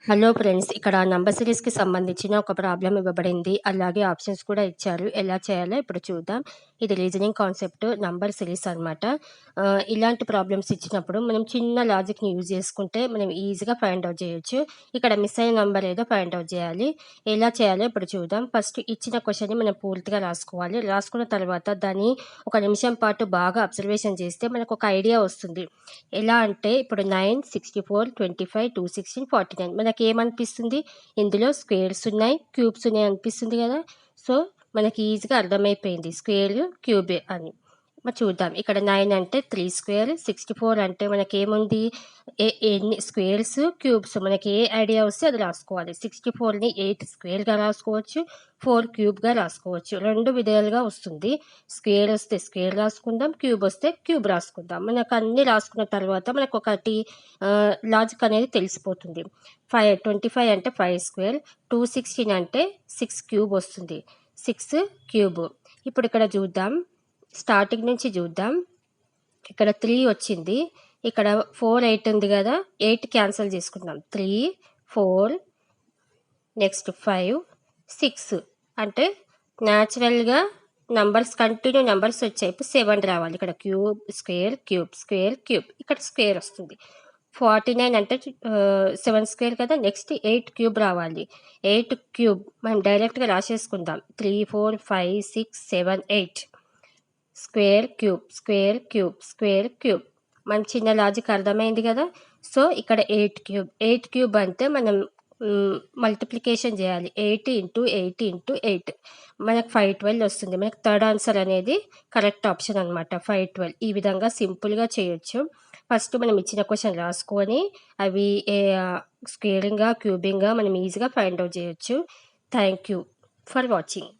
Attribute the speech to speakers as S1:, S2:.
S1: Hello friends, ఇక్కడ number సిరీస్‌కి సంబంధించిన ఒక ప్రాబ్లమ్ ఇవ్వబడింది. అలాగే ఆప్షన్స్ కూడా ఇచ్చారు. ఎలా చేయాలో ఇప్పుడు చూద్దాం. ఇది రీజనింగ్ కాన్సెప్ట్ నంబర్ సిరీస్ అనమాట. ఇలాంటి ప్రాబ్లమ్స్ ఇచ్చినప్పుడు మనం చిన్న లాజిక్‌ని యూజ్ చేసుకుంటే మనం ఈజీగా ఫైండ్ ఔట్ చేయొచ్చు. ఇక్కడ మిస్ అయిన నంబర్ ఏదో ఫైండ్ ఔట్ చేయాలి. ఎలా చేయాలో ఇప్పుడు చూద్దాం. ఫస్ట్ ఇచ్చిన క్వెషన్‌ని మనం పూర్తిగా రాసుకోవాలి. రాసుకున్న తర్వాత దాన్ని ఒక నిమిషం పాటు బాగా అబ్జర్వేషన్ చేస్తే మనకు ఒక ఐడియా వస్తుంది. ఎలా అంటే ఇప్పుడు 9, 64, 25, 216, 49 మనకేమనిపిస్తుంది? ఇందులో స్క్వేర్స్ ఉన్నాయి, క్యూబ్స్ ఉన్నాయి అనిపిస్తుంది గదా! సో, మనకి ఈజీగా అర్థమైపోయింది. స్క్వేర్, క్యూబే అని. మరి చూద్దాం. ఇక్కడ 9 అంటే 3 స్క్వేర్, 64 అంటే మనకేముంది? ఎన్ని స్క్వేర్స్, క్యూబ్స్ మనకి ఏ ఐడియా వస్తే అది రాసుకోవాలి. 64ని 8 స్క్వేర్‌గా రాసుకోవచ్చు, 4 క్యూబ్‌గా రాసుకోవచ్చు. 2 విధాలుగా వస్తుంది. స్క్వేర్ వస్తే స్క్వేర్ రాసుకుందాం, క్యూబ్ వస్తే క్యూబ్ రాసుకుందాం. మనకు అన్నీ రాసుకున్న తర్వాత మనకొకటి లాజిక్ అనేది తెలిసిపోతుంది. 25 అంటే 5 స్క్వేర్, 216 అంటే 6 క్యూబ్ వస్తుంది. 6 క్యూబ్. ఇప్పుడు ఇక్కడ చూద్దాం. స్టార్టింగ్ నుంచి చూద్దాం. ఇక్కడ 3 వచ్చింది. ఇక్కడ 4, 8 ఉంది గదా! 8 క్యాన్సల్ చేసుకుందాం. 3, 4 నెక్స్ట్ 5, 6 అంటే న్యాచురల్‌గా కంటిన్యూ నంబర్స్ వచ్చాయి. ఇప్పుడు 7 రావాలి. ఇక్కడ cube, square, cube, square, cube. ఇక్కడ స్క్వేర్ వస్తుంది. 49 అంటే 7 స్క్వేర్ కదా! నెక్స్ట్ 8 క్యూబ్ రావాలి. 8 క్యూబ్ మనం డైరెక్ట్‌గా రాసేసుకుందాం. 3, 4, 5, 6, 7, 8 square, cube, square, cube, square, cube. మన చిన్న లాజిక్ అర్థమైంది గదా! సో, ఇక్కడ 8 క్యూబ్. 8 క్యూబ్ అంటే మనం మల్టిప్లికేషన్ జేయాలి. 8 ఇంటూ 8 ఇంటూ 8 మనకు 512 వస్తుంది. మనకు థర్డ్ ఆన్సర్ అనేది కరెక్ట్ ఆప్షన్ అనమాట. 512 ఈ విధంగా సింపుల్‌గా చేయొచ్చు. ఫస్ట్ మనం ఇచ్చిన క్వెషన్ రాసుకొని అవి స్క్వేరింగా, క్యూబింగా మనం ఈజీగా ఫైండ్ ఔట్ జేయొచ్చు. Thank you for watching.